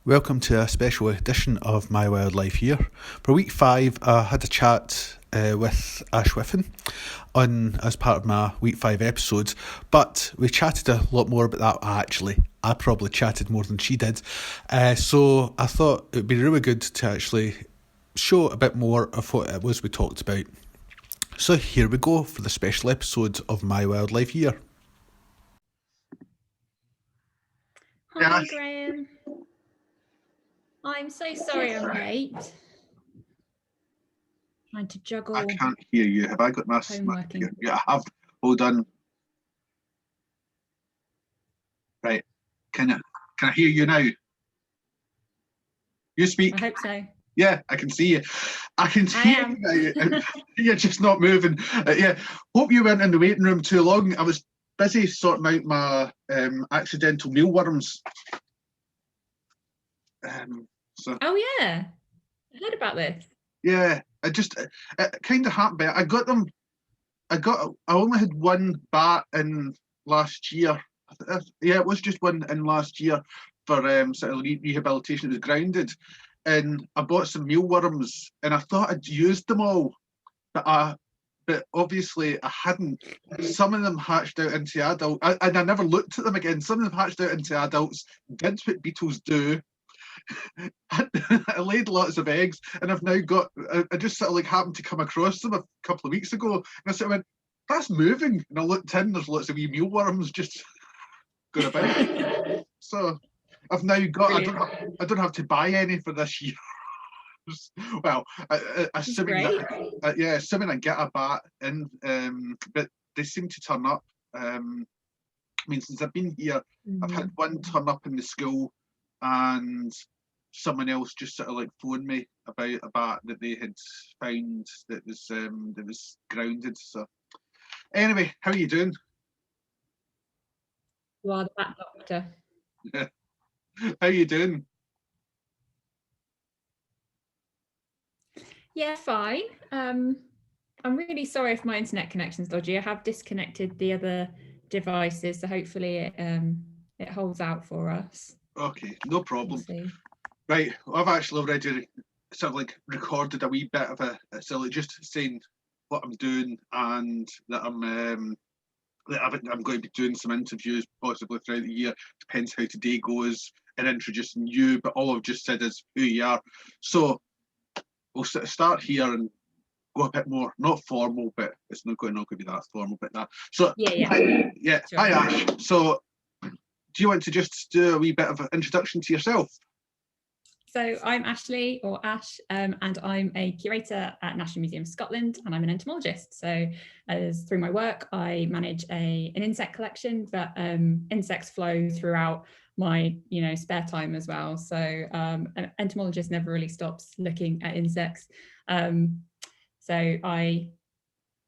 Welcome to a special edition of My Wildlife Year. For week 5, I had a chat with Ash Whiffin as part of my week 5 episodes, but we chatted a lot more about that actually. I probably chatted more than she did, so I thought it would be really good to actually show a bit more of what it was we talked about. So here we go for the special episode of My Wildlife Year. Hi, Graeme. I'm so sorry I'm late. Trying to juggle. I can't hear you. Have I got my homeworking? Yeah, I have. Hold on. Right. Can I hear you now? You speak. I hope so. Yeah, I can see you. I can see you now. You're just not moving. Yeah. Hope you weren't in the waiting room too long. I was busy sorting out my accidental mealworms. Oh yeah, I heard about this. Yeah, it kind of happened. I got them. I only had one bat in last year. Yeah, it was just one in last year for sort of rehabilitation. It was grounded, and I bought some mealworms, and I thought I'd used them all, but obviously I hadn't. Some of them hatched out into adults, and I never looked at them again. Some of them hatched out into adults, did what beetles do. I laid lots of eggs, and I've now got. I just sort of happened to come across them a couple of weeks ago, and I sort of went, "That's moving." And I looked in. There's lots of wee mealworms just going about. So I've now got. I don't have to buy any for this year. Well, assuming I get a bat in, but they seem to turn up. I mean, since I've been here, I've had one turn up in the school, and someone else just sort of phoned me about a bat that they had found that was grounded. So anyway, how are you doing? You are the bat doctor. Yeah. How are you doing? Yeah, fine. I'm really sorry if my internet connection's dodgy. I have disconnected the other devices, so hopefully it holds out for us. Okay, no problem. Right, I've actually already sort of recorded a wee bit of just saying what I'm doing, and that I'm going to be doing some interviews possibly throughout the year. Depends how today goes, and introducing you. But all I've just said is who you are. So we'll start here and go a bit more, not formal, but it's not going to be that formal, but that. So yeah. Sure. Hi Ash. So do you want to just do a wee bit of an introduction to yourself? So I'm Ashley, or Ash, and I'm a curator at National Museum of Scotland, and I'm an entomologist. So through my work, I manage an insect collection, but insects flow throughout my spare time as well. So an entomologist never really stops looking at insects. So I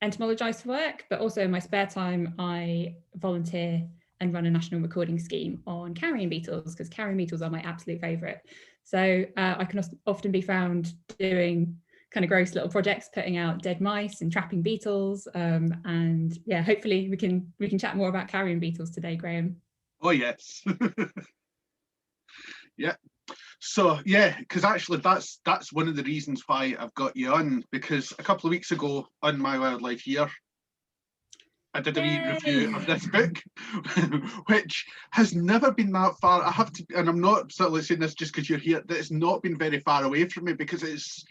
entomologize for work, but also in my spare time, I volunteer and run a national recording scheme on carrion beetles, because carrion beetles are my absolute favourite. So I can often be found doing kind of gross little projects, putting out dead mice and trapping beetles. And yeah, hopefully we can chat more about carrion beetles today, Graeme. Oh yes. Yeah. So yeah, because actually that's one of the reasons why I've got you on, because a couple of weeks ago on My Wildlife Year, I did a wee review of this book, which has never been that far. I have to, and I'm not sort of saying this just because you're here, that it's not been very far away from me, because it's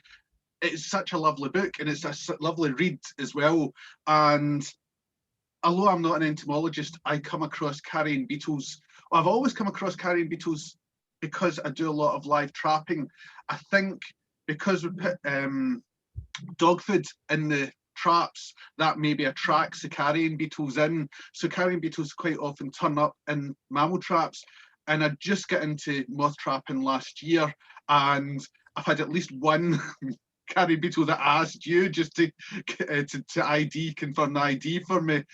such a lovely book, and it's a lovely read as well. And although I'm not an entomologist, I come across carrion beetles. I've always come across carrion beetles because I do a lot of live trapping. I think because we put dog food in the traps, that maybe attracts the carrion beetles in. So carrion beetles quite often turn up in mammal traps. And I just got into moth trapping last year, and I've had at least one carrion beetle that asked you just to ID, confirm the ID for me.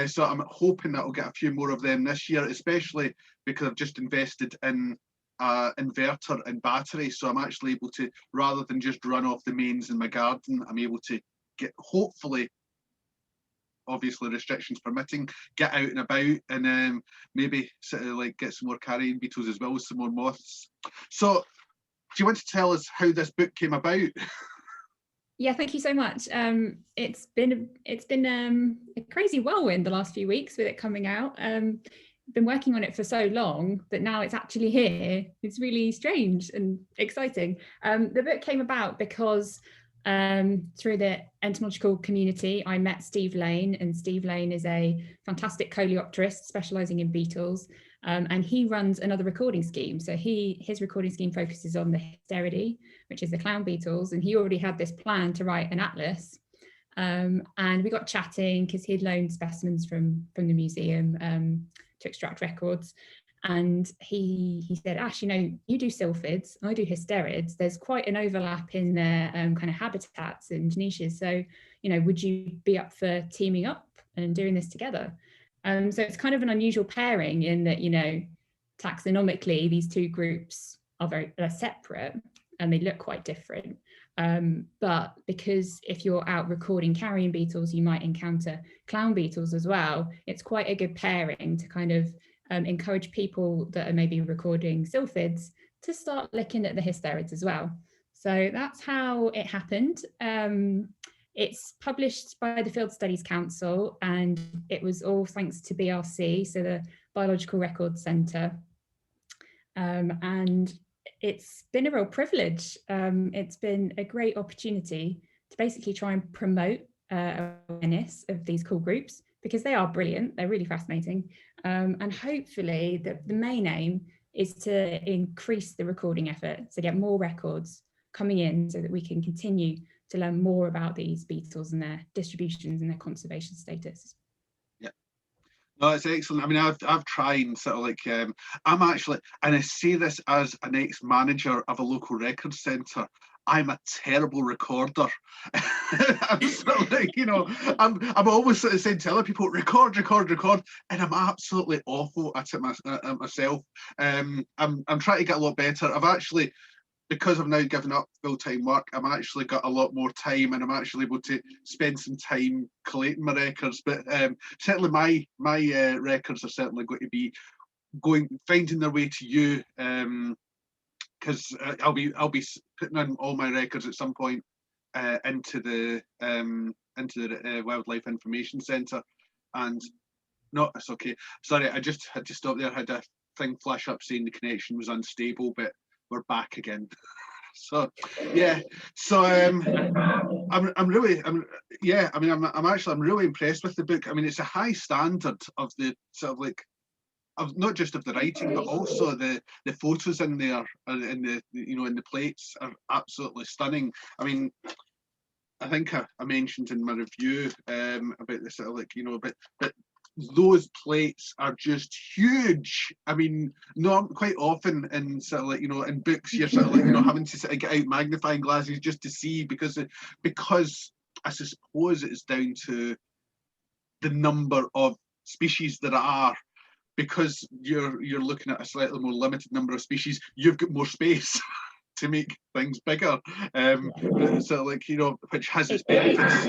So I'm hoping that I'll get a few more of them this year, especially because I've just invested in inverter and battery, so I'm actually able to, rather than just run off the mains in my garden, I'm able to hopefully obviously restrictions permitting, get out and about and maybe sort of like get some more carrion beetles as well as some more moths. So do you want to tell us how this book came about? Yeah, thank you so much. It's been a crazy whirlwind the last few weeks with it coming out. Been working on it for so long that now it's actually here. It's really strange and exciting. The book came about because through the entomological community, I met Steve Lane, and Steve Lane is a fantastic coleopterist specialising in beetles, and he runs another recording scheme. So his recording scheme focuses on the Hysteridae, which is the clown beetles, and he already had this plan to write an atlas. And we got chatting because he'd loaned specimens from the museum to extract records. And he said, Ash, you know, you do sylphids, I do hysterids. There's quite an overlap in their kind of habitats and niches. So, you know, would you be up for teaming up and doing this together? So it's kind of an unusual pairing in that, you know, taxonomically, these two groups are separate and they look quite different. But because if you're out recording carrion beetles, you might encounter clown beetles as well. It's quite a good pairing to kind of encourage people that are maybe recording sylphids to start looking at the hysterids as well. So that's how it happened. It's published by the Field Studies Council, and it was all thanks to BRC, so the Biological Records Centre. And it's been a real privilege. It's been a great opportunity to basically try and promote awareness of these cool groups, because they are brilliant, they're really fascinating. And hopefully the main aim is to increase the recording effort, to get more records coming in so that we can continue to learn more about these beetles and their distributions and their conservation status. No, it's excellent. I mean, I've tried and sort of like I'm actually, and I say this as an ex-manager of a local record centre, I'm a terrible recorder. I'm sort of like, you know, I'm always sort of saying to other people, record, and I'm absolutely awful at it myself. I'm trying to get a lot better. I've actually, because I've now given up full-time work, I've actually got a lot more time, and I'm actually able to spend some time collating my records. But certainly my records are certainly going to be finding their way to you, because I'll be putting in all my records at some point into the Wildlife Information Centre. And no, it's okay. Sorry, I just had to stop there. I had a thing flash up saying the connection was unstable, but we're back again. So yeah, so I'm really impressed with the book. I mean, it's a high standard of the sort of like, of not just of the writing, but also the photos in there and in the, you know, in the plates are absolutely stunning. I mean, I think I mentioned in my review about this sort of like, you know, but those plates are just huge. I mean, not quite often in sort of like, you know, in books you're sort of like, you know, having to sort of get out magnifying glasses just to see, because I suppose it's down to the number of species there are. Because you're looking at a slightly more limited number of species, you've got more space to make things bigger. So like, you know, which has its benefits.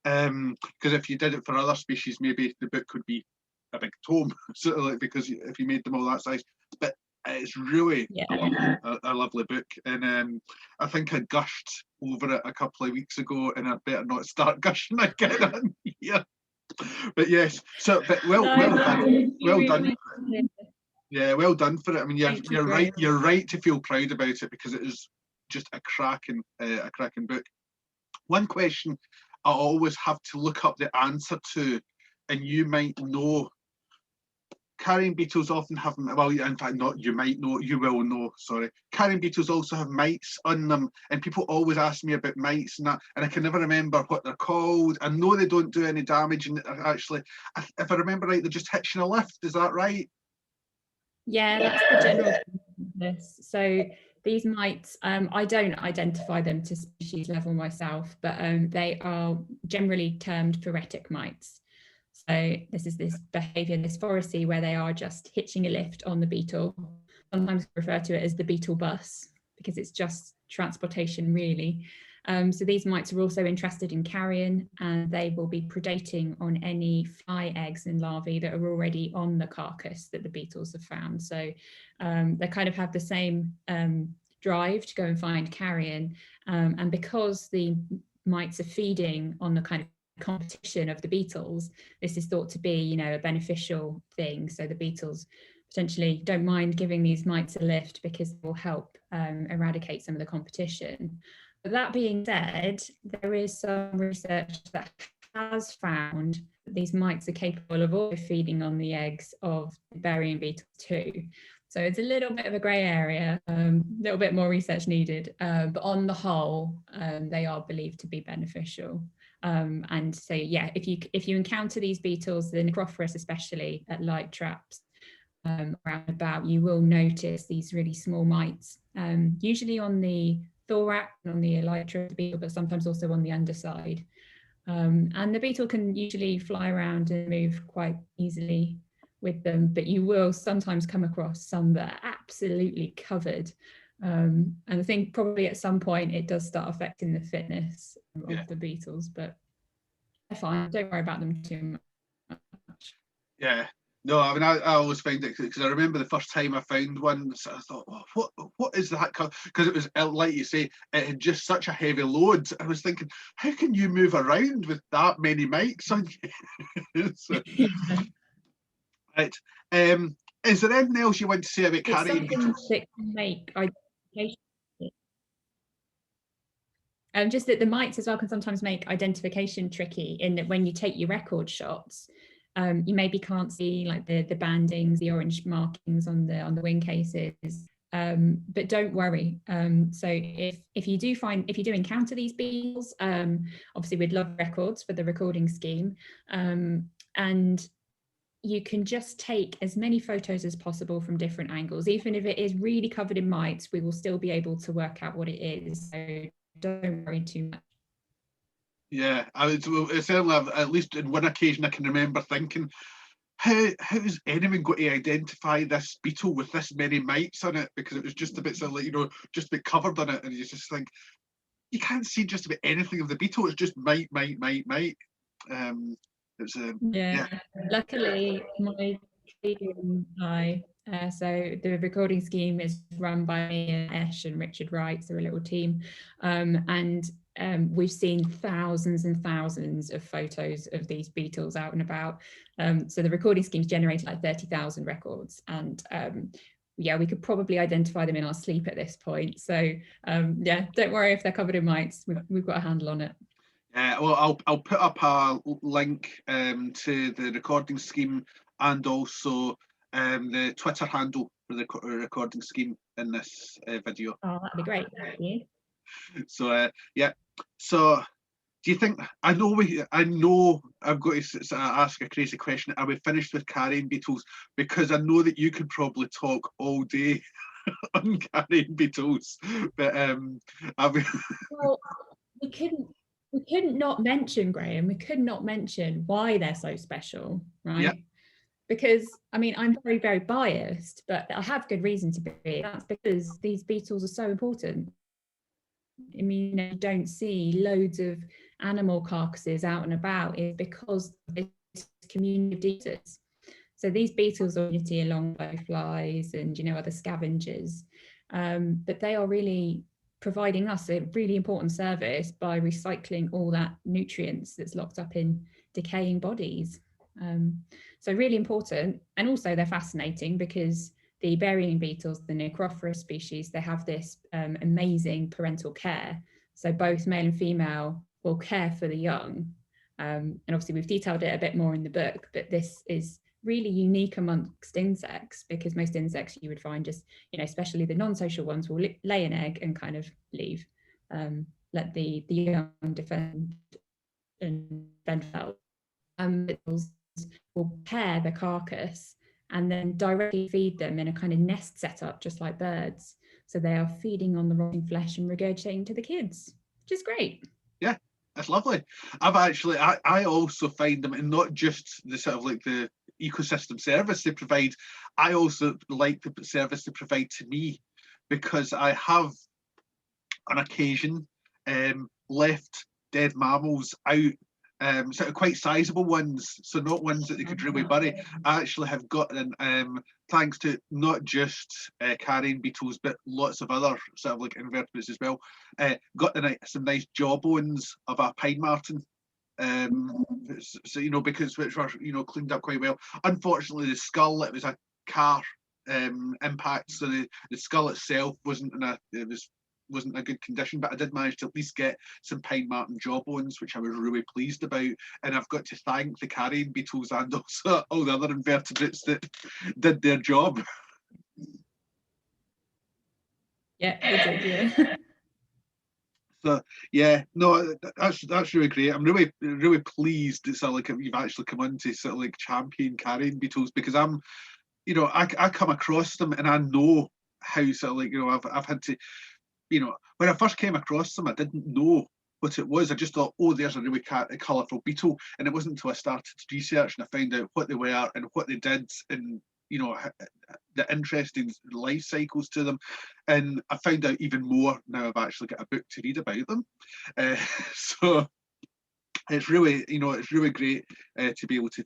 Because if you did it for other species, maybe the book could be a big tome. Sort of like, because if you made them all that size. But it's really a lovely book. And I think I gushed over it a couple of weeks ago, and I better not start gushing again on here. But yes, so but well done. Yeah, well done for it. I mean, you're right. You're right to feel proud about it, because it is just a cracking book. One question I always have to look up the answer to, and you might know. Carrion beetles often have, well, in fact, not you might know, you will know, sorry. Carrion beetles also have mites on them, and people always ask me about mites and that, and I can never remember what they're called. I know they don't do any damage, and actually, if I remember right, they're just hitching a lift, is that right? Yeah, that's the general this. So these mites, I don't identify them to species level myself, but they are generally termed phoretic mites. So this is this behaviour, this phoracy, where they are just hitching a lift on the beetle. Sometimes we refer to it as the beetle bus, because it's just transportation really. So these mites are also interested in carrion, and they will be predating on any fly eggs and larvae that are already on the carcass that the beetles have found. So they kind of have the same drive to go and find carrion, and because the mites are feeding on the kind of competition of the beetles, this is thought to be, you know, a beneficial thing. So the beetles potentially don't mind giving these mites a lift because it will help eradicate some of the competition. But that being said, there is some research that has found that these mites are capable of also feeding on the eggs of burying beetles too. So it's a little bit of a grey area, a little bit more research needed, but on the whole, they are believed to be beneficial. And so, yeah, if you encounter these beetles, the Necrophorus especially, at light traps around about, you will notice these really small mites, usually on the thorax and on the elytra of the beetle, but sometimes also on the underside. And the beetle can usually fly around and move quite easily with them, but you will sometimes come across some that are absolutely covered. And I think probably at some point it does start affecting the fitness of the beetles, but they're fine. Don't worry about them too much. Yeah. No, I mean, I always find it, because I remember the first time I found one, so I thought, oh, what is that? Because it was, like you say, it had just such a heavy load. I was thinking, how can you move around with that many mics on you? So, right. Is there anything else you want to say about carrying beetles? That can make identification. Just that the mites as well can sometimes make identification tricky, in that when you take your record shots, you maybe can't see like the bandings, the orange markings on the wing cases. But don't worry. So if you do encounter these beetles, obviously we'd love records for the recording scheme, and you can just take as many photos as possible from different angles. Even if it is really covered in mites, we will still be able to work out what it is. So don't worry too much. Yeah, it's certainly, at least in one occasion I can remember thinking, how's anyone going to identify this beetle with this many mites on it? Because it was just a bit sort of like, you know, just a bit covered on it, and you just think, you can't see just about anything of the beetle. It's just mite. It's yeah. Luckily, my colleague and I, so the recording scheme is run by me and Ash and Richard Wright, so a little team, and we've seen thousands and thousands of photos of these beetles out and about. So the recording scheme's generated like 30,000 records, and yeah, we could probably identify them in our sleep at this point. So yeah, don't worry if they're covered in mites. We've got a handle on it. Well, I'll put up a link to the recording scheme, and also the Twitter handle for the recording scheme in this video. Oh, that'd be great. Thank you. So yeah. So do you think, I know I'm going to ask a crazy question. Are we finished with carrying beetles? Because I know that you could probably talk all day on carrying beetles, but well, we couldn't not mention, Graeme, we could not mention why they're so special, right? Yep. Because I mean, I'm very, very biased, but I have good reason to be. That's because these beetles are so important. I mean, you don't see loads of animal carcasses out and about, is because of this community of eaters. So these beetles are unity along with flies and, you know, other scavengers, but they are really providing us a really important service by recycling all that nutrients that's locked up in decaying bodies. So really important, and also they're fascinating because the burying beetles, the Necrophorus species, they have this amazing parental care. So both male and female will care for the young. And obviously we've detailed it a bit more in the book, but this is really unique amongst insects, because most insects you would find just, you know, especially the non-social ones, will lay an egg and kind of leave, let the young defend and themselves. Beetles will pair the carcass and then directly feed them in a kind of nest setup, just like birds. So they are feeding on the rotting flesh and regurgitating to the kids, which is great. Yeah, that's lovely. I also find them, and not just the sort of like the ecosystem service they provide, I also like the service they provide to me, because I have on occasion left dead mammals out, sort of quite sizable ones, so not ones that they could really bury, actually have gotten, thanks to not just carrion beetles, but lots of other sort of like invertebrates as well, got some nice jawbones of a pine marten. So because which were cleaned up quite well. Unfortunately, the skull, it was a car impact, so the skull itself wasn't in a good condition, but I did manage to at least get some pine marten jawbones, which I was really pleased about. And I've got to thank the carrion beetles and also all the other invertebrates that did their job. Yeah, they did, yeah. So yeah, no, that's really great. I'm really pleased that sort of like you've actually come on to sort of like champion carrion beetles, because I'm, I come across them and I know how sort of like, I've had to, when I first came across them, I didn't know what it was. I just thought, oh, there's a really colourful beetle. And it wasn't until I started to research and I found out what they were and what they did, and the interesting life cycles to them. And I found out even more now I've actually got a book to read about them. So it's really, it's really great to be able to,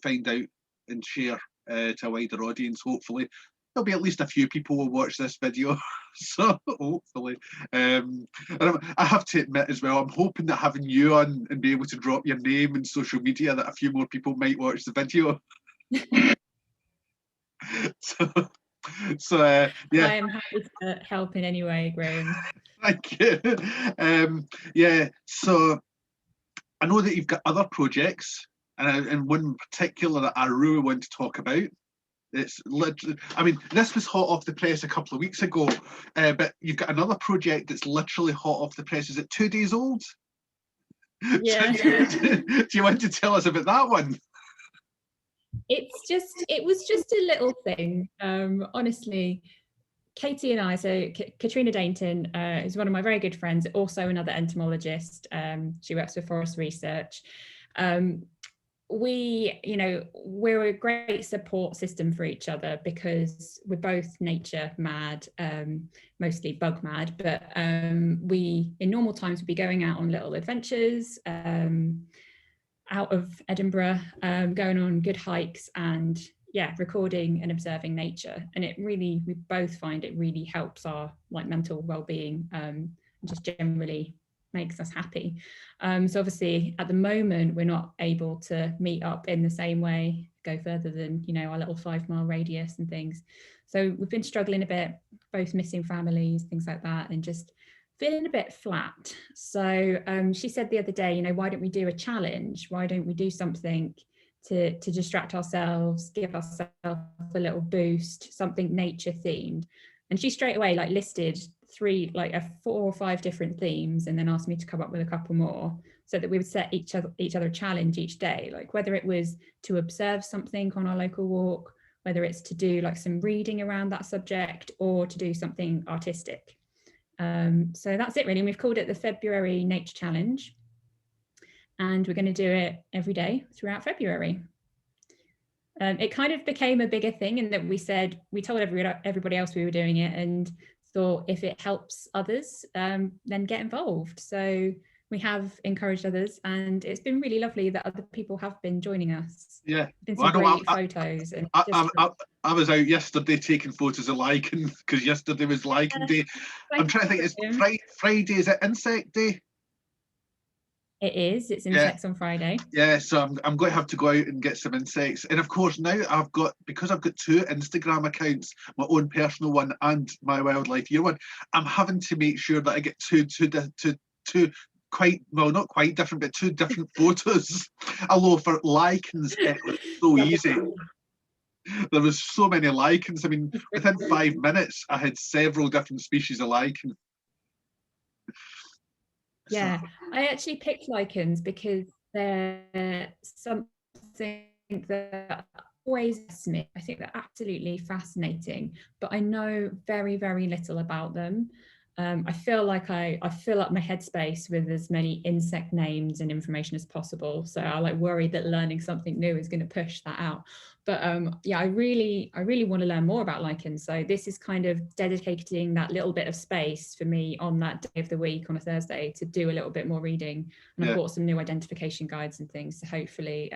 find out and share to a wider audience. Hopefully there'll be at least a few people will watch this video. So hopefully, and I have to admit as well, I'm hoping that having you on and be able to drop your name in social media, that a few more people might watch the video. So yeah, I am happy to help in any way, Graeme. Thank you. Yeah, so I know that you've got other projects, and one in particular that I really want to talk about. It's literally, I mean, this was hot off the press a couple of weeks ago, but you've got another project that's literally hot off the press. Is it 2 days old? Yeah. Do you want to tell us about that one? It was just a little thing. Honestly, Katie and I, so Katrina Dainton is one of my very good friends, also another entomologist. She works with Forest Research. We're a great support system for each other because we're both nature mad, mostly bug mad, but we in normal times would be going out on little adventures out of Edinburgh, going on good hikes and recording and observing nature. And we both find it really helps our mental well-being, and just generally makes us happy. So obviously at the moment we're not able to meet up in the same way, go further than our little 5-mile radius and things. So we've been struggling a bit, both missing families, things like that, and just feeling a bit flat. So she said the other day, why don't we do a challenge? Why don't we do something to distract ourselves, give ourselves a little boost, something nature themed? And she straight away listed 4 or 5 different themes, and then asked me to come up with a couple more, so that we would set each other a challenge each day, whether it was to observe something on our local walk, whether it's to do some reading around that subject, or to do something artistic. So that's it really. And we've called it the February Nature Challenge, and we're going to do it every day throughout February. It kind of became a bigger thing in that we told everybody else we were doing it, and thought if it helps others, then get involved. So we have encouraged others, and it's been really lovely that other people have been joining us. Yeah, been some great photos. And I was out yesterday taking photos of lichen, because yesterday was lichen day. I'm trying to think, it's Friday, is it insect day? It is. It's insects on Friday. Yeah, so I'm going to have to go out and get some insects. And of course now because I've got 2 Instagram accounts, my own personal one and my Wildlife Year one, I'm having to make sure that I get two quite, well, not quite different, but 2 different photos. Although for lichens it was so easy. There was so many lichens. I mean, within 5 minutes I had several different species of lichen. Yeah, I actually picked lichens because they're something that always fascinates me. I think they're absolutely fascinating, but I know very, very little about them. I feel like I fill up my headspace with as many insect names and information as possible. So I like worry that learning something new is going to push that out. But yeah, I really want to learn more about lichens. So this is kind of dedicating that little bit of space for me on that day of the week on a Thursday to do a little bit more reading. And I've bought some new identification guides and things. So hopefully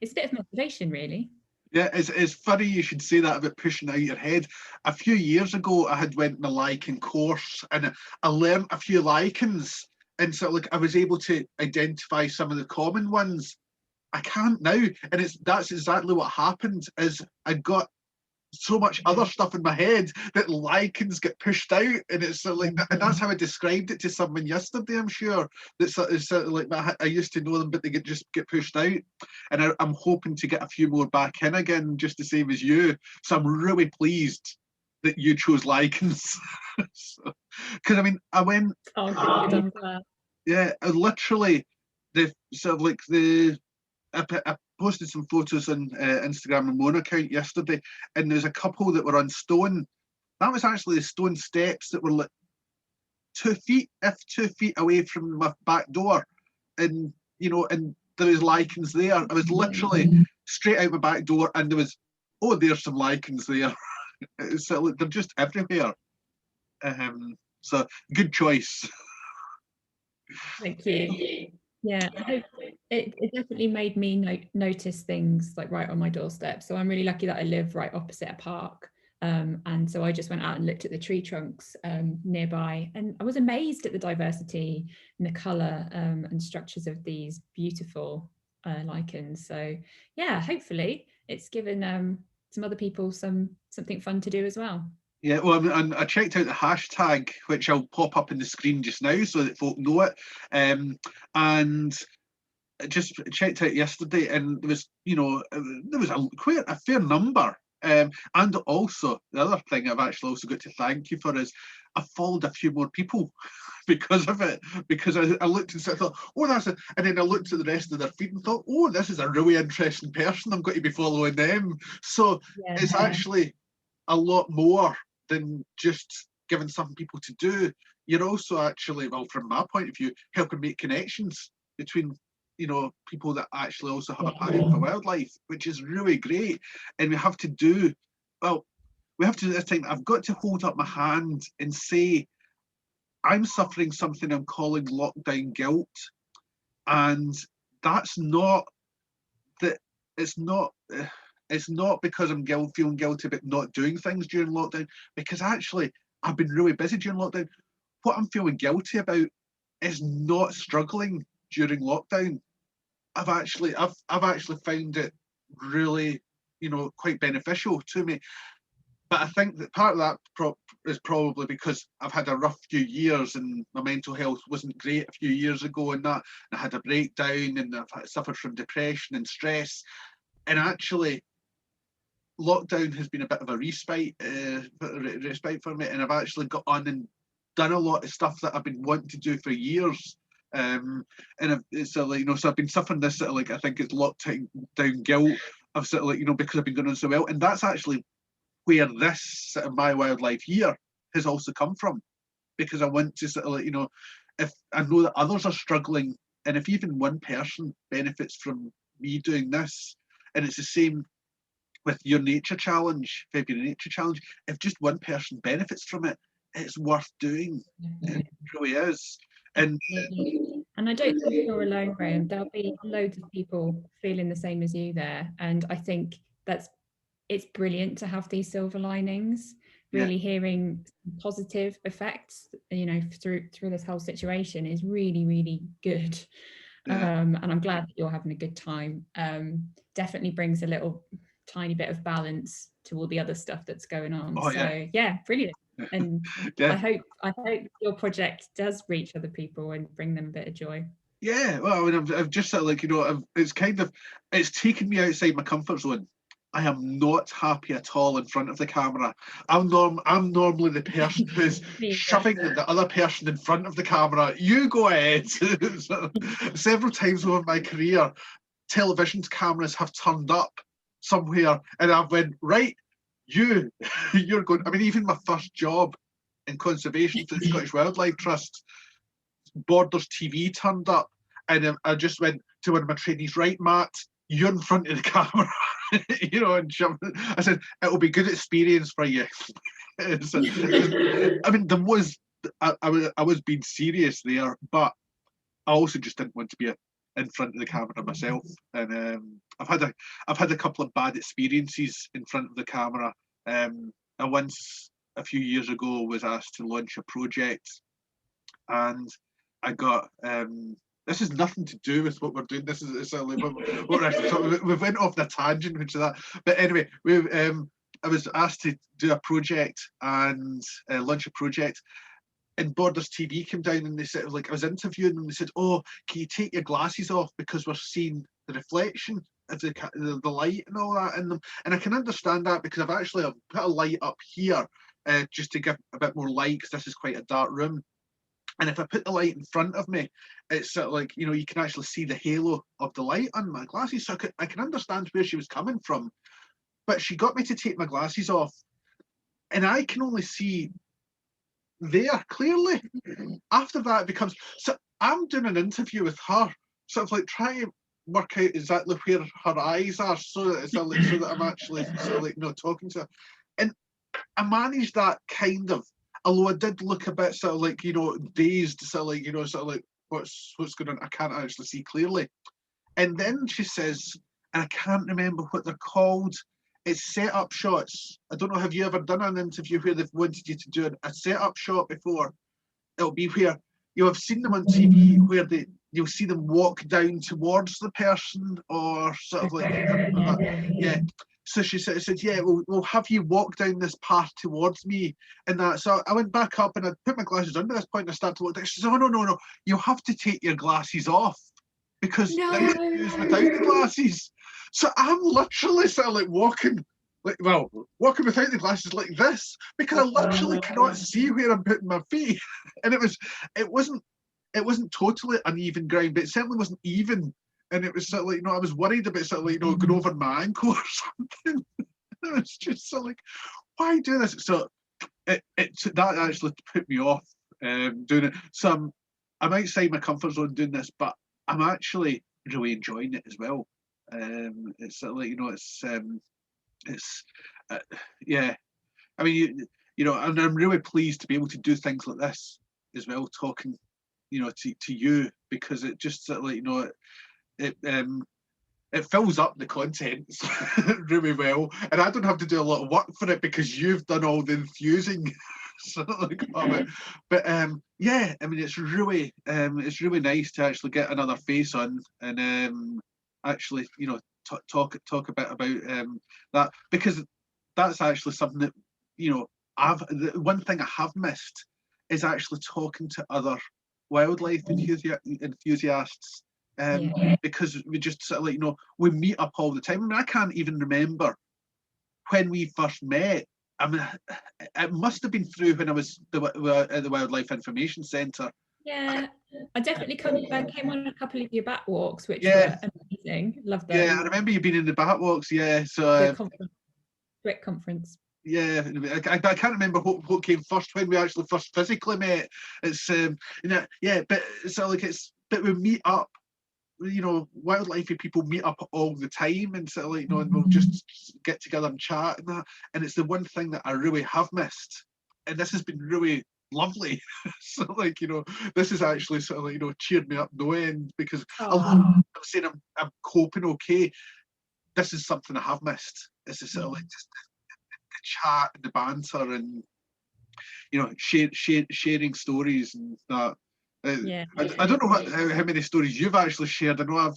it's a bit of motivation, really. Yeah, it's funny you should say that about pushing out your head. A few years ago, I had went on a lichen course and I learned a few lichens, and so like I was able to identify some of the common ones. I can't now, and that's exactly what happened. Is I got so much other stuff in my head that lichens get pushed out, and it's sort of like that, and that's how I described it to someone yesterday. I'm sure that's sort of like I used to know them, but they just get pushed out, and I'm hoping to get a few more back in again, just the same as you. So I'm really pleased that you chose lichens, because I mean I went. Oh, good. Yeah, I literally the sort of like the. I posted some photos on Instagram and my own account yesterday, and there's a couple that were on stone. That was actually the stone steps that were like 2 feet, if 2 feet away from my back door, and you know, and there was lichens there. I was literally straight out my back door, and there was, oh, there's some lichens there. So they're just everywhere. So good choice. Thank you. Yeah, I hope it definitely made me notice things like right on my doorstep. So I'm really lucky that I live right opposite a park. And so I just went out and looked at the tree trunks nearby, and I was amazed at the diversity and the colour and structures of these beautiful lichens. So yeah, hopefully it's given some other people something fun to do as well. Yeah, well, and I checked out the hashtag, which I'll pop up in the screen just now so that folk know it. And I just checked out yesterday, and there was, you know, there was quite a fair number. And also, the other thing I've actually also got to thank you for is I followed a few more people because of it. Because I looked and thought, oh, that's it. And then I looked at the rest of their feed and thought, oh, this is a really interesting person. I'm going to be following them. So it's actually a lot more than just giving some people to do. You're also actually, well, from my point of view, helping make connections between, you know, people that actually also have a passion for wildlife, which is really great. And we have to do, well, we have to, this time, I've got to hold up my hand and say, I'm suffering something I'm calling lockdown guilt. And that's not, that it's not because I'm feeling guilty about not doing things during lockdown, because actually I've been really busy during lockdown. What I'm feeling guilty about is not struggling during lockdown. I've actually found it really, you know, quite beneficial to me. But I think that part of that is probably because I've had a rough few years and my mental health wasn't great a few years ago, and that, and I had a breakdown, and I've suffered from depression and stress. And actually, lockdown has been a bit of a respite for me, and I've actually got on and done a lot of stuff that I've been wanting to do for years. And it's like, you know, so I've been suffering this sort of like, I think it's lockdown guilt of sort of like, you know, because I've been going on so well, and that's actually where this sort of My Wildlife Year has also come from, because I want to sort of like, you know, if I know that others are struggling, and if even one person benefits from me doing this, and it's the same with your nature challenge, February Nature Challenge, if just one person benefits from it, it's worth doing. It really is. And I don't think you're alone, Graeme. There'll be loads of people feeling the same as you there. And I think it's brilliant to have these silver linings, really hearing positive effects, you know, through this whole situation is really, really good. And I'm glad that you're having a good time. Definitely brings a little tiny bit of balance to all the other stuff that's going on. Yeah, brilliant. And I hope your project does reach other people and bring them a bit of joy. Yeah, well, I mean, I've just sort of like, you know, it's taken me outside my comfort zone. I am not happy at all in front of the camera. I'm normally the person who's shoving the other person in front of the camera. You go ahead. So, several times over my career, television cameras have turned up somewhere, and I've went, right, you're going. I mean, even my first job, and conservation for the Scottish Wildlife Trust, Borders TV turned up, and I just went to one of my trainees, right, Matt, you're in front of the camera, you know, and I said, it'll be good experience for you. So, I mean, there was, I was being serious there, but I also just didn't want to be in front of the camera myself. And I've had a couple of bad experiences in front of the camera. I once, a few years ago, was asked to launch a project, and I got this has nothing to do with what we're doing. This is like what we're actually talking. We went off the tangent, which is that. But anyway, I was asked to do a project and launch a project. And Borders TV came down and they said, like, I was interviewing them and they said, oh, can you take your glasses off because we're seeing the reflection of the light and all that in them. And I can understand that because I've put a light up here just to give a bit more light, because this is quite a dark room. And if I put the light in front of me, it's sort of like, you know, you can actually see the halo of the light on my glasses. So I can understand where she was coming from. But she got me to take my glasses off, and I can only see there clearly. After that, it becomes, so I'm doing an interview with her, sort of like trying to work out exactly where her eyes are, so that it's like, so that I'm actually sort of like, you know, talking to her. And I managed that kind of, although I did look a bit sort of like, you know, dazed, sort of like, you know, sort of like, what's going on? I can't actually see clearly. And then she says, and I can't remember what they're called, it's set-up shots. I don't know, have you ever done an interview where they've wanted you to do a set-up shot before? It'll be where you'll have seen them on TV, where you'll see them walk down towards the person, or sort of like, yeah. So she said, yeah, we'll have you walk down this path towards me, and that. So I went back up and I put my glasses on. At this point, and I started to look down. She said, oh, no, you have to take your glasses off, because the interview's without the glasses. So I'm literally sort of like walking without the glasses like this, because I literally cannot see where I'm putting my feet. And it wasn't totally uneven ground, but it certainly wasn't even. And it was sort of like, you know, I was worried about sort of like, you know, going over my ankle or something. It was just sort of like, why do this? So that actually put me off doing it. So I'm outside my comfort zone doing this, but I'm actually really enjoying it as well. It's sort of like, you know, yeah. I mean, you know, and I'm really pleased to be able to do things like this as well, talking, you know, to you, because it just sort of like, you know, it fills up the content really well, and I don't have to do a lot of work for it because you've done all the infusing. So like, but yeah, I mean, it's really nice to actually get another face on and actually, you know, talk a bit about that, because that's actually something that, you know, the one thing I have missed is actually talking to other wildlife enthusiasts. Because we just sort of like, you know, we meet up all the time. I mean, I can't even remember when we first met. I mean, it must have been through when I was at the Wildlife Information Centre. Yeah, I definitely came on a couple of your back walks, which were amazing. Love them. Yeah, I remember you being in the back walks. Yeah, so great conference. Yeah, I can't remember what came first, when we actually first physically met. It's you know, yeah, but so like but we meet up. You know, wildlife people meet up all the time, and sort of like, you know, and we'll just get together and chat and that. And it's the one thing that I really have missed, and this has been really lovely. So like, you know, this is actually sort of like, you know, cheered me up no end, because I'm saying I'm coping okay. This is something I have missed. It's just sort of like just the chat and the banter, and you know, sharing stories and that. I don't know how many stories you've actually shared. I know I've,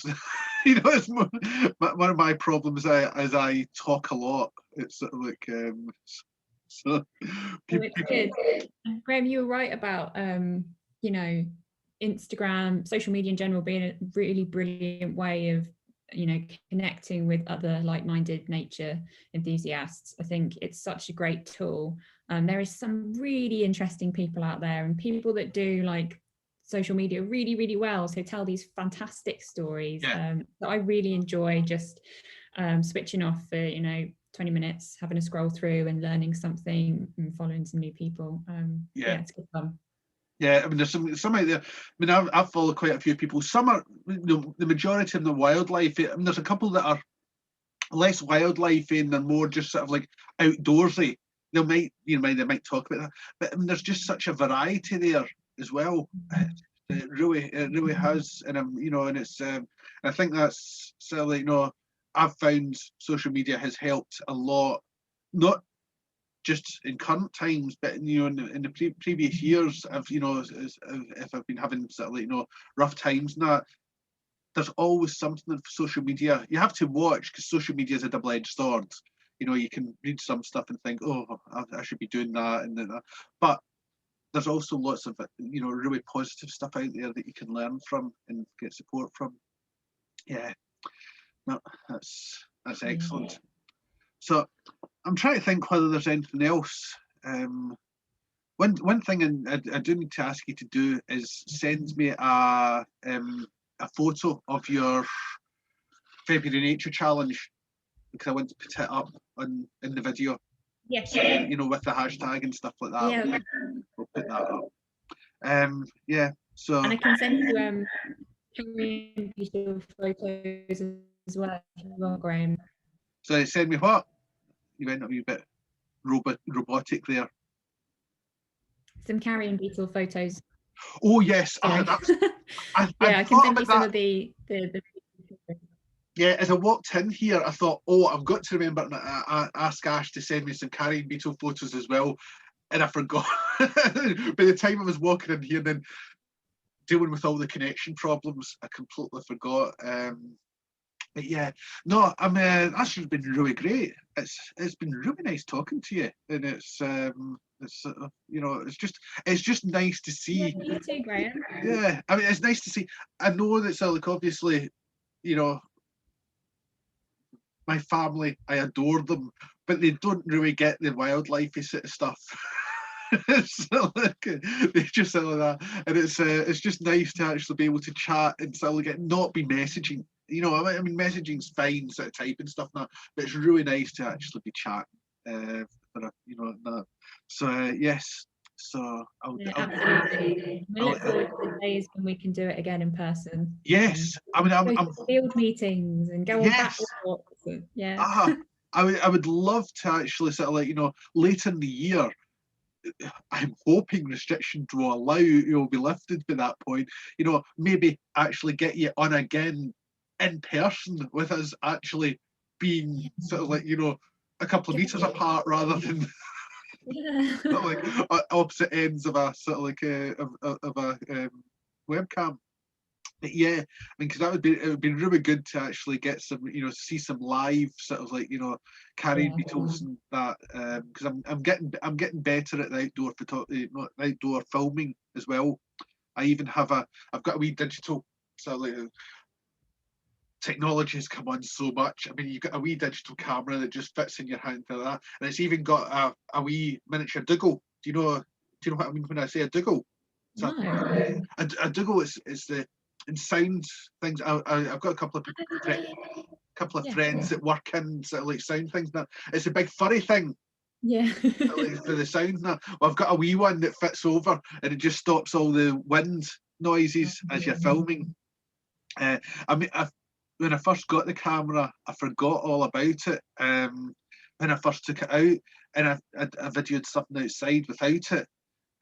you know, it's one of my problems is I talk a lot. It's sort of like, so. It's good. Graeme, you were right about, you know, Instagram, social media in general being a really brilliant way of, you know, connecting with other like-minded nature enthusiasts. I think it's such a great tool. There is some really interesting people out there, and people that do like social media really, really well, so tell these fantastic stories that I really enjoy just switching off for, you know, 20 minutes having a scroll through and learning something and following some new people. Yeah, it's good fun. Yeah, I mean, there's some out there. I mean, I've followed quite a few people. Some are, the majority of the wildlife. I mean, there's a couple that are less wildlife and they're more just sort of like outdoorsy. They might talk about that, but I mean, there's just such a variety there as well. It really has, and and it's. I think that's certainly, I've found social media has helped a lot, not just in current times, but in the previous years, if I've been having sort of like rough times and that, there's always something on social media. You have to watch because social media is a double-edged sword. You can read some stuff and think, oh, I should be doing that and that, but there's also lots of really positive stuff out there that you can learn from and get support from. Yeah, no, that's excellent. So I'm trying to think whether there's anything else. One thing I do need to ask you to do is send me a photo of your February Nature Challenge, because I want to put it up in the video. Yes. With the hashtag and stuff like that. Yeah. We'll put that up. Yeah. So. And I can send you beautiful photos as well if you want, Graeme. So send me what? You went a wee bit robotic there. Some carrion beetle photos. Oh yes, I can send you some of the. Yeah, as I walked in here, I thought, I've got to remember and ask Ash to send me some carrion beetle photos as well, and I forgot. By the time I was walking in here, then dealing with all the connection problems, I completely forgot. But yeah, no, that's been really great. It's been really nice talking to you, and it's just nice to see. Yeah, you too, Graeme. Yeah, I mean, it's nice to see. I know that obviously, my family, I adore them, but they don't really get the wildlife sort of stuff. They just like that, and it's just nice to actually be able to chat and not be messaging. I mean, messaging's fine, sort of typing stuff now, but it's really nice to actually be chatting. That. So yes. So absolutely. We look forward to the days when we can do it again in person. Yes, I mean, I'm field meetings and go on back walks. Yeah. I would love to actually later in the year. I'm hoping restrictions will allow you'll be lifted by that point. Maybe actually get you on again in person with us actually being a couple of meters apart rather than opposite ends of a webcam. But yeah, I mean, because it would be really good to actually get some, see some live carrion beetles and that. Because I'm getting better at the outdoor filming as well. I even have I've got a wee digital technology has come on so much. I mean, you've got a wee digital camera that just fits in your hand like that, and it's even got a wee miniature dougal. Do you know what I mean when I say a dougal? So a dougal is the in sound things. I've got a couple of friends that work in sound things. Now it's a big furry thing. Yeah. For the sound now. Well, I've got a wee one that fits over and it just stops all the wind noises as you're filming. I mean, when I first got the camera, I forgot all about it. When I first took it out, and I videoed something outside without it,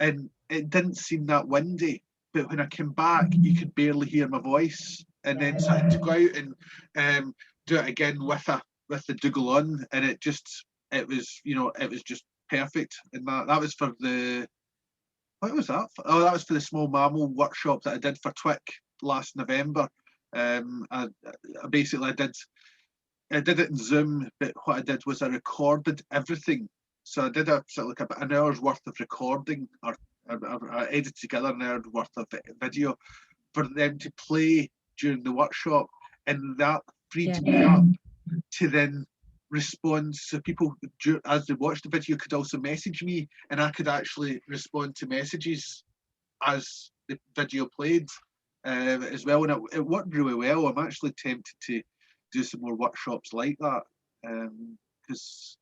and it didn't seem that windy. But when I came back, you could barely hear my voice, and then so I had to go out and do it again with the dougal on, and it was just perfect. And that was for the what was that? That was for the small mammal workshop that I did for Twic last November. I basically did it in Zoom, but what I did was I recorded everything. So I did about an hour's worth of recording, or I edited together an hour's worth of video for them to play during the workshop, and that freed me up to then respond. So people, as they watched the video, could also message me, and I could actually respond to messages as the video played as well. And it worked really well. I'm actually tempted to do some more workshops like that because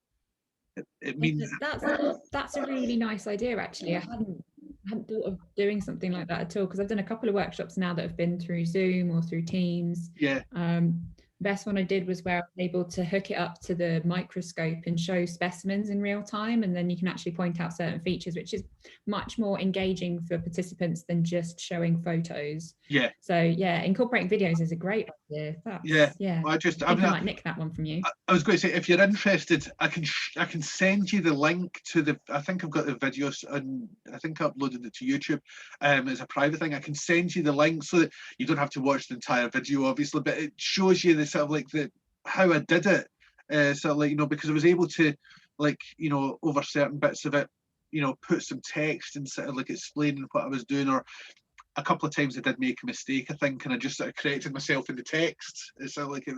it means that's a really nice idea, actually. I hadn't thought of doing something like that at all, because I've done a couple of workshops now that have been through Zoom or through Teams. Yeah. Best one I did was where I was able to hook it up to the microscope and show specimens in real time, and then you can actually point out certain features, which is much more engaging for participants than just showing photos. Yeah. So yeah, incorporating videos is a great idea. Yeah. Well, I might nick that one from you. I was going to say, if you're interested, I can send you the link to the. I think I've got the videos, and I think I uploaded it to YouTube. It's a private thing. I can send you the link so that you don't have to watch the entire video, obviously, but it shows you the sort of like how I did it. Sort of like, you know, because I was able to, like, you know, over certain bits of it, you know, put some text and sort of like explaining what I was doing, or a couple of times I did make a mistake, I think, and I just sort of corrected myself in the text. It's sort of like,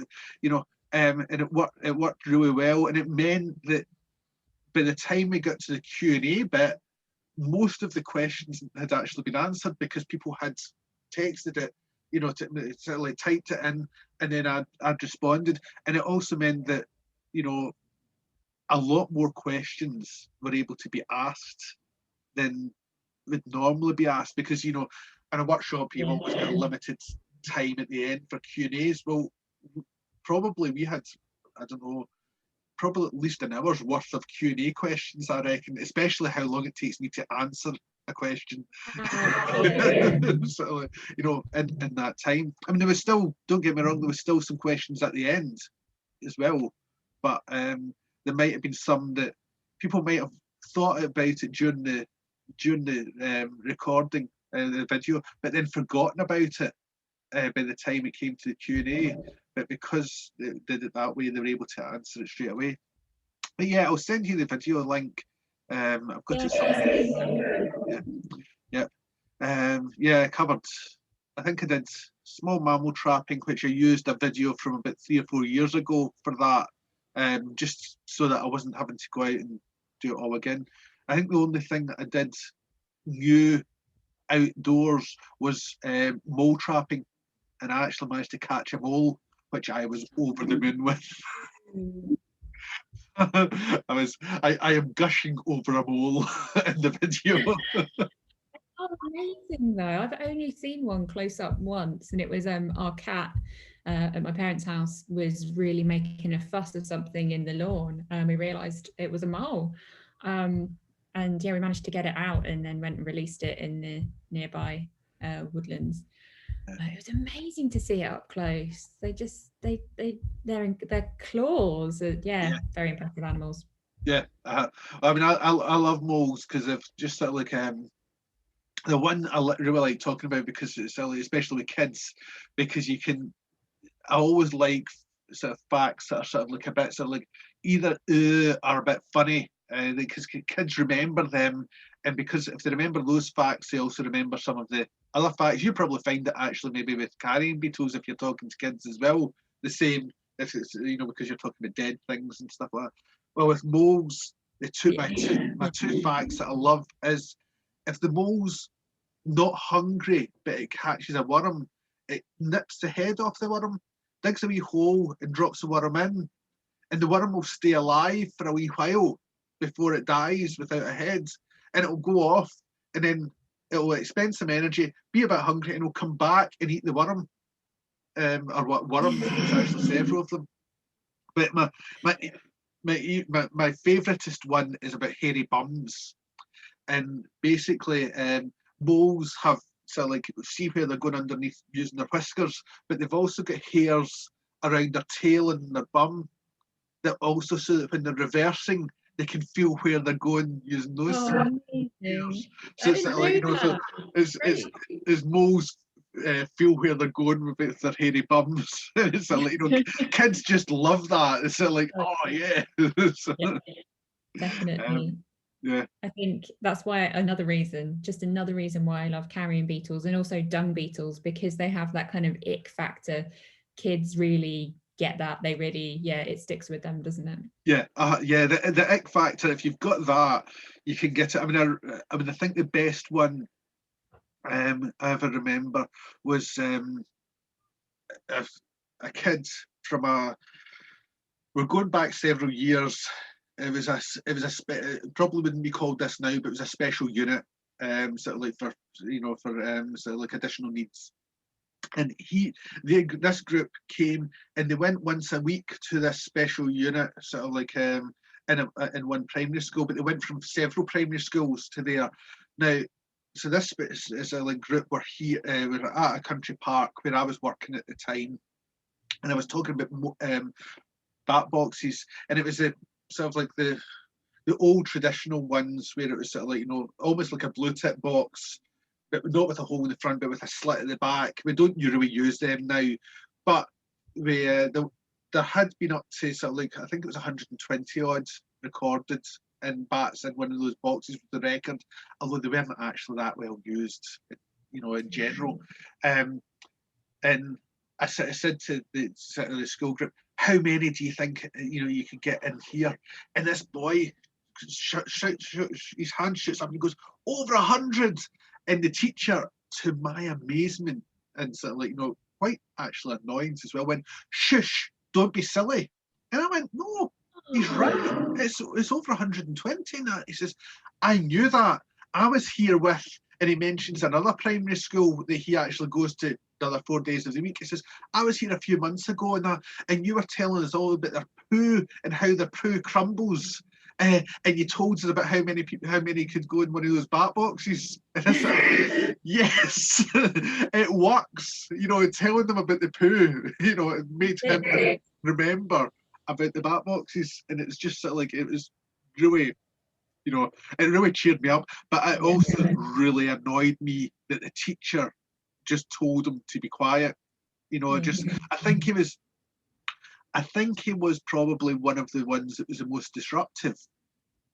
you know, and it worked really well, and it meant that by the time we got to the Q&A bit, most of the questions had actually been answered because people had texted it, you know, sort of like typed it in, and then I'd responded. And it also meant that, you know, a lot more questions were able to be asked than would normally be asked, because, you know, in a workshop you've always got a limited time at the end for Q&As. Well, probably we had, I don't know, probably at least an hour's worth of Q&A questions, I reckon, especially how long it takes me to answer a question. So, you know, in that time. I mean, there was still, don't get me wrong, there was still some questions at the end as well, but there might have been some that people might have thought about it during the recording, the video, but then forgotten about it by the time it came to the Q&A. But because they did it that way, they were able to answer it straight away. But yeah, I'll send you the video link. I've got it somewhere. Yeah, I covered, I think I did small mammal trapping, which I used a video from about 3 or 4 years ago for that, just so that I wasn't having to go out and do it all again. I think the only thing that I did new outdoors was mole trapping, and I actually managed to catch a mole, which I was over the moon with. I am gushing over a mole in the video. Oh, amazing though. I've only seen one close up once, and it was our cat at my parents' house was really making a fuss of something in the lawn. We realised it was a mole. And yeah, we managed to get it out and then went and released it in the nearby woodlands. It was amazing to see it up close. Their claws are, very impressive animals. Yeah, I mean, I love moles because of just sort of like the one I really like talking about, because it's silly, especially with kids, because you can. I always like sort of facts that are sort of like a bit sort of like either are a bit funny, because kids remember them, and because if they remember those facts, they also remember some of the other facts. You probably find that actually maybe with carrion beetles, if you're talking to kids as well, the same. If it's, you know, because you're talking about dead things and stuff like that. Well, with moles, my two facts that I love is, if the mole's not hungry but it catches a worm, it nips the head off the worm, digs a wee hole and drops the worm in, and the worm will stay alive for a wee while before it dies without a head, and it'll go off, and then it'll expend some energy, be a bit hungry, and it'll come back and eat the worm, or what worms, there's actually several of them. But my favouriteest one is about hairy bums, and basically moles have, so like, see where they're going underneath using their whiskers, but they've also got hairs around their tail and their bum that also, so that when they're reversing, they can feel where they're going using those hairs. So it's like, you know, so as moles feel where they're going with their hairy bums. It's like, you know, kids just love that. It's like, oh yeah. So, definitely. Yeah, I think that's why another reason why I love carrion beetles and also dung beetles, because they have that kind of ick factor. Kids really get that. They really, it sticks with them, doesn't it? Yeah, the ick factor, if you've got that, you can get it. I mean, I think the best one I ever remember was a kid from we're going back several years. It was it probably wouldn't be called this now, but it was a special unit, sort of like for sort of like additional needs. And this group came and they went once a week to this special unit, sort of like in one primary school, but they went from several primary schools to there. Now, so this is a like group were here, we're at a country park where I was working at the time, and I was talking about bat boxes, and it was a sort of like the old traditional ones where it was sort of like, almost like a blue tip box, but not with a hole in the front, but with a slit at the back. We don't really use them now, but there had been up to sort of like, I think it was 120 odd recorded in bats in one of those boxes with the record, although they weren't actually that well used, in general. And I said to the school group, how many do you think you could get in here? And this boy his hand shoots up and goes, over 100. And the teacher, to my amazement and sort of like quite actually annoyance as well, went, shush, don't be silly. And I went, no, he's right, it's over 120 in that. He says, I knew that. I was here with, and he mentions another primary school that he actually goes to the other 4 days of the week. He says, I was here a few months ago and you were telling us all about their poo and how the poo crumbles. And you told us about how many could go in one of those bat boxes. And I said, yes, it works. Telling them about the poo, it made him remember about the bat boxes. And it's just sort of like, it was really, it really cheered me up. But it also really annoyed me that the teacher just told him to be quiet. I think he was probably one of the ones that was the most disruptive,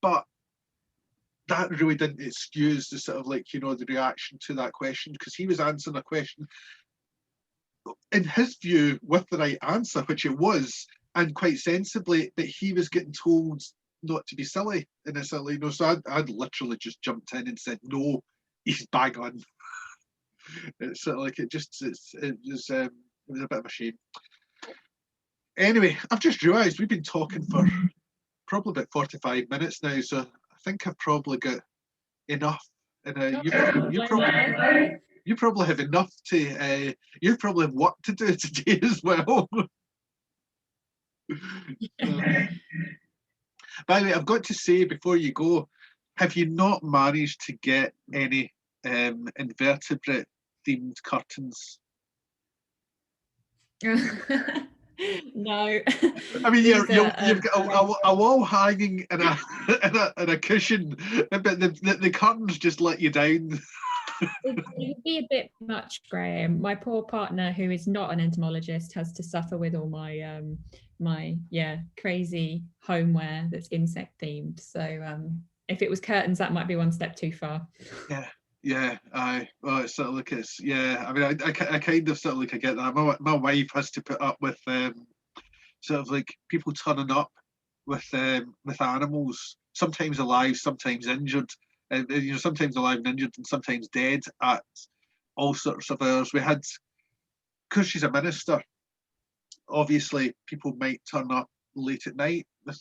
but that really didn't excuse the sort of like, the reaction to that question, because he was answering a question in his view with the right answer, which it was, and quite sensibly, but he was getting told not to be silly. And it's like, so I'd literally just jumped in and said, no, he's bang on. It's sort of like, it was a bit of a shame. Anyway, I've just realised we've been talking for probably about 45 minutes now, so I think I've probably got enough. And you probably have enough to. You probably have work to do today as well. By the way, I've got to say before you go, have you not managed to get any invertebrate themed curtains? No. I mean, you've got a wall hanging and a cushion, but the curtains just let you down. It would be a bit much, Graham. My poor partner, who is not an entomologist, has to suffer with all my my crazy homeware that's insect themed. So if it was curtains, that might be one step too far. Yeah, well, it's sort of like it's, I mean, I kind of sort of like I get that. My wife has to put up with sort of like people turning up with animals, sometimes alive, sometimes injured, sometimes alive and injured, and sometimes dead at all sorts of hours. We had, because she's a minister, obviously people might turn up late at night with,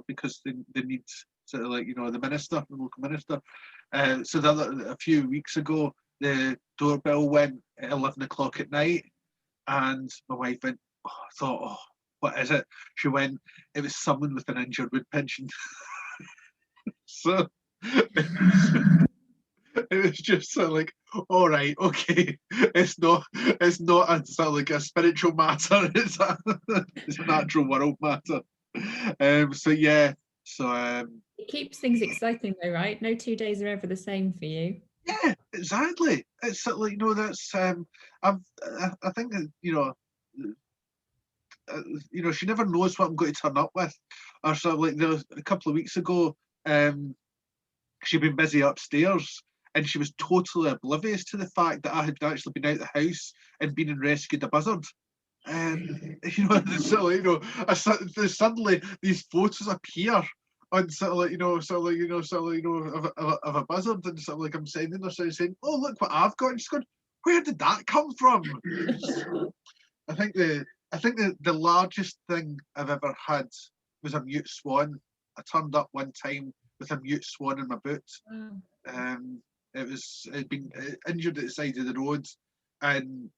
because they need sort of like, the minister, the local minister. So a few weeks ago, the doorbell went at 11 o'clock at night, and my wife went, thought, what is it? She went, it was someone with an injured wood pigeon. So it was just sort of like, all right, okay, it's not a sort of like a spiritual matter, it's a natural world matter. It keeps things exciting though, right? No 2 days are ever the same for you. Yeah, exactly. It's sort of like, that's I think she never knows what I'm going to turn up with. Or sort of like a couple of weeks ago, she'd been busy upstairs and she was totally oblivious to the fact that I had actually been out the house and been and rescued a buzzard. Suddenly these photos appear on of a buzzard, and sort of like I'm sending her saying, oh, look what I've got, and she's going, where did that come from? I think the I think the largest thing I've ever had was a mute swan. I turned up one time with a mute swan in my boot. Wow. It'd been injured at the side of the road, and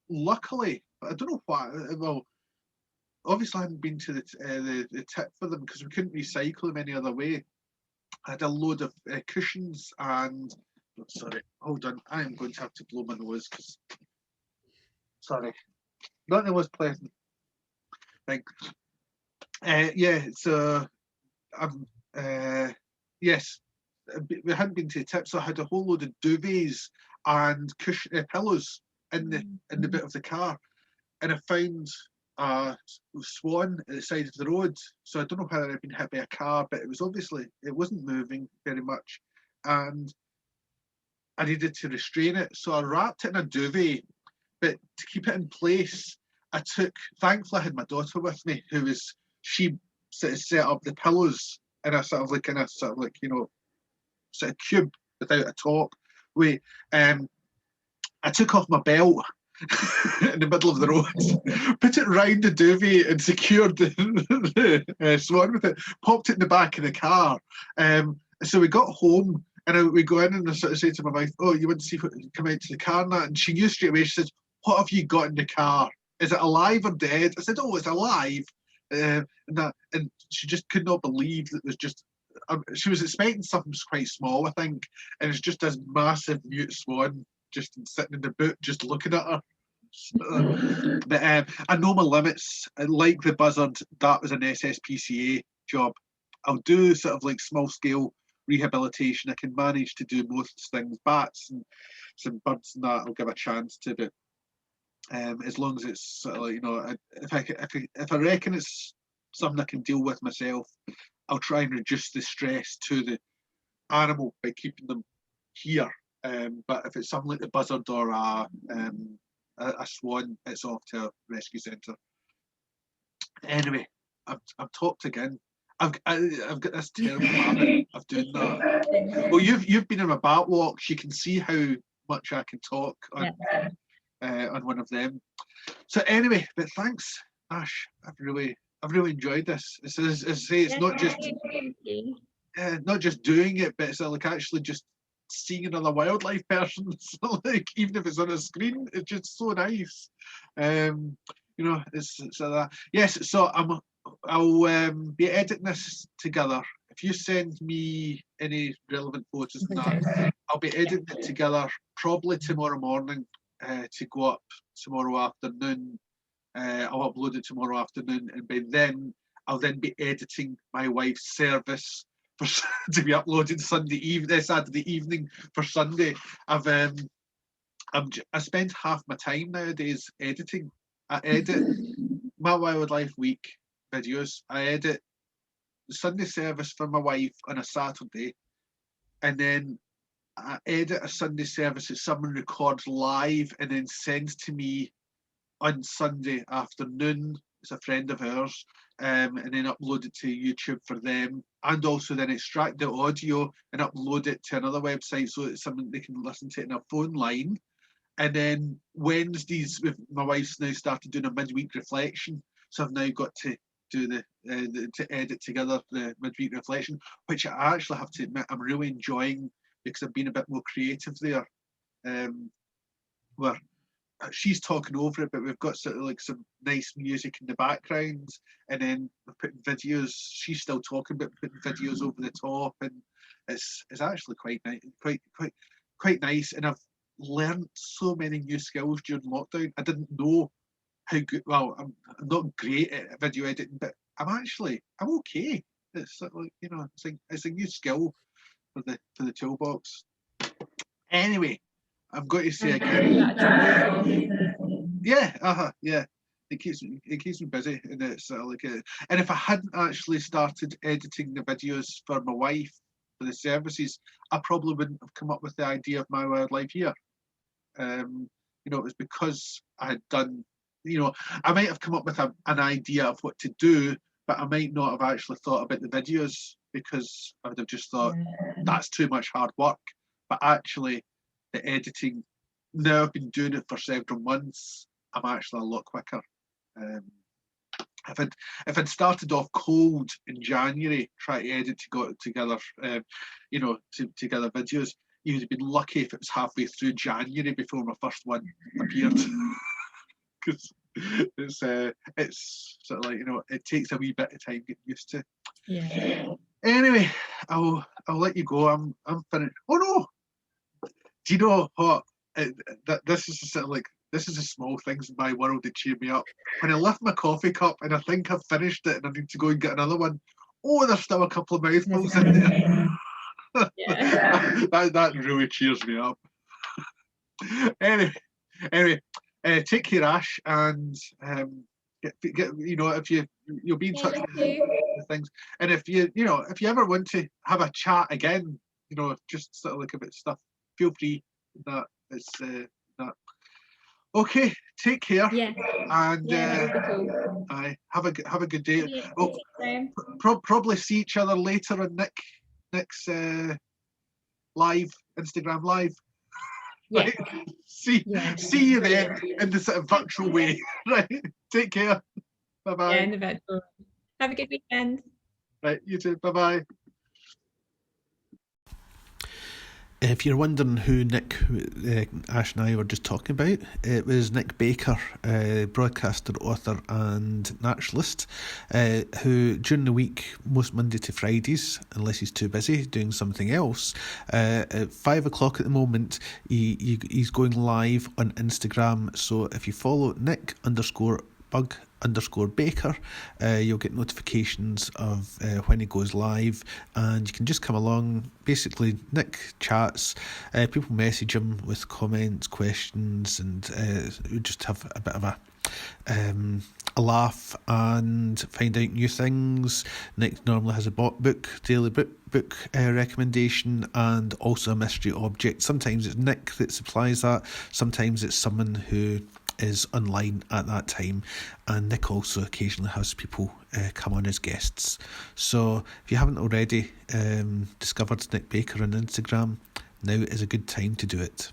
luckily, I don't know why. Well, obviously I hadn't been to the tip for them because we couldn't recycle them any other way. I had a load of cushions and sorry, hold on. I am going to have to blow my nose because sorry, not the most pleasant thing. Yeah, so yes, we hadn't been to the tip, so I had a whole load of duvets and pillows in the bit of the car, and I found a swan at the side of the road. So I don't know whether I'd been hit by a car, but it wasn't moving very much, and I needed to restrain it. So I wrapped it in a duvet, but to keep it in place, thankfully I had my daughter with me, she set up the pillows in a sort of like, sort of cube without a top. I took off my belt in the middle of the road, put it round the duvet and secured the swan with it, popped it in the back of the car. So we got home and we go in and I sort of say to my wife, "Oh, you want to see what come out to the car now?" And she knew straight away. She says, "What have you got in the car? Is it alive or dead?" I said, "Oh, it's alive." And she just could not believe that there's just. She was expecting something quite small, I think, and it's just this massive mute swan just sitting in the boot, just looking at her. But I know my limits. Like the buzzard, that was an SSPCA job. I'll do sort of like small scale rehabilitation. I can manage to do most things. Bats and some birds and that I'll give a chance to, but as long as it's sort of like, if I reckon it's something I can deal with myself, I'll try and reduce the stress to the animal by keeping them here. But if it's something like the buzzard or a swan, it's off to a rescue centre. Anyway, I've talked again. I've got this terrible habit of doing that. Well, you've been in my bat walks. You can see how much I can talk on one of them. So anyway, but thanks, Ash. I've really enjoyed this. As I say, it's not just doing it, but it's like actually just seeing another wildlife person. So like even if it's on a screen, it's just so nice. It's that. Yes, so I'll be editing this together. If you send me any relevant photos and that, I'll be editing it together probably tomorrow morning to go up tomorrow afternoon. I'll upload it tomorrow afternoon, and by then I'll then be editing my wife's service for to be uploaded Saturday evening for Sunday. I spend half my time nowadays editing. I edit my Wildlife Week videos. I edit the Sunday service for my wife on a Saturday, and then I edit a Sunday service that someone records live and then sends to me on Sunday afternoon. It's a friend of ours, and then upload it to YouTube for them, and also then extract the audio and upload it to another website so it's something they can listen to in a phone line. And then Wednesdays, with my wife's now started doing a midweek reflection, so I've now got to do to edit together the midweek reflection, which I actually have to admit I'm really enjoying because I've been a bit more creative there. Where she's talking over it, but we've got sort of like some nice music in the background, and then we're putting videos. She's still talking, but putting videos over the top, and it's actually quite nice, quite nice. And I've learned so many new skills during lockdown. I didn't know how good. Well, I'm not great at video editing, but I'm okay. It's like it's a new skill for the toolbox. Anyway, I'm going to say again. Yeah. It keeps me busy, and it's and if I hadn't actually started editing the videos for my wife for the services, I probably wouldn't have come up with the idea of my Wildlife Year. It was because I had done. I might have come up with an idea of what to do, but I might not have actually thought about the videos because I would have just thought that's too much hard work. But actually, the editing. Now I've been doing it for several months. I'm actually a lot quicker. If I'd started off cold in January, trying to edit together, together videos, you'd have been lucky if it was halfway through January before my first one appeared. Because it's sort of like, it takes a wee bit of time getting used to. Yeah. Anyway, I'll let you go. I'm finished. Oh no! Do you know what? This is sort of like, this is the small things in my world that cheer me up. When I lift my coffee cup and I think I've finished it and I need to go and get another one, oh, there's still a couple of mouthfuls in there. Yeah. that really cheers me up. Anyway, take care, Ash, and get if you'll be in touch with things, and if you ever want to have a chat again, just sort of like about stuff, feel free. That it's that. Okay, take care. Yeah. And that would be cool. have a good day. Yeah, Probably see each other later on Nick's live, Instagram live. Yeah. Right? See you then in the sort of virtual way. Right. Take care. Bye bye. Yeah, in the virtual. Have a good weekend. Right, you too. Bye bye. If you're wondering who Nick, Ash and I were just talking about, it was Nick Baker, broadcaster, author and naturalist, who during the week, most Monday to Fridays, unless he's too busy doing something else, at 5 o'clock at the moment, he's going live on Instagram. So if you follow Nick_Bug_Baker, you'll get notifications of when he goes live, and you can just come along. Basically, Nick chats, people message him with comments, questions, and we just have a bit of a laugh and find out new things. Nick normally has a daily book recommendation, and also a mystery object. Sometimes it's Nick that supplies that, sometimes it's someone who is online at that time, and Nick also occasionally has people come on as guests. So if you haven't already discovered Nick Baker on Instagram, now is a good time to do it.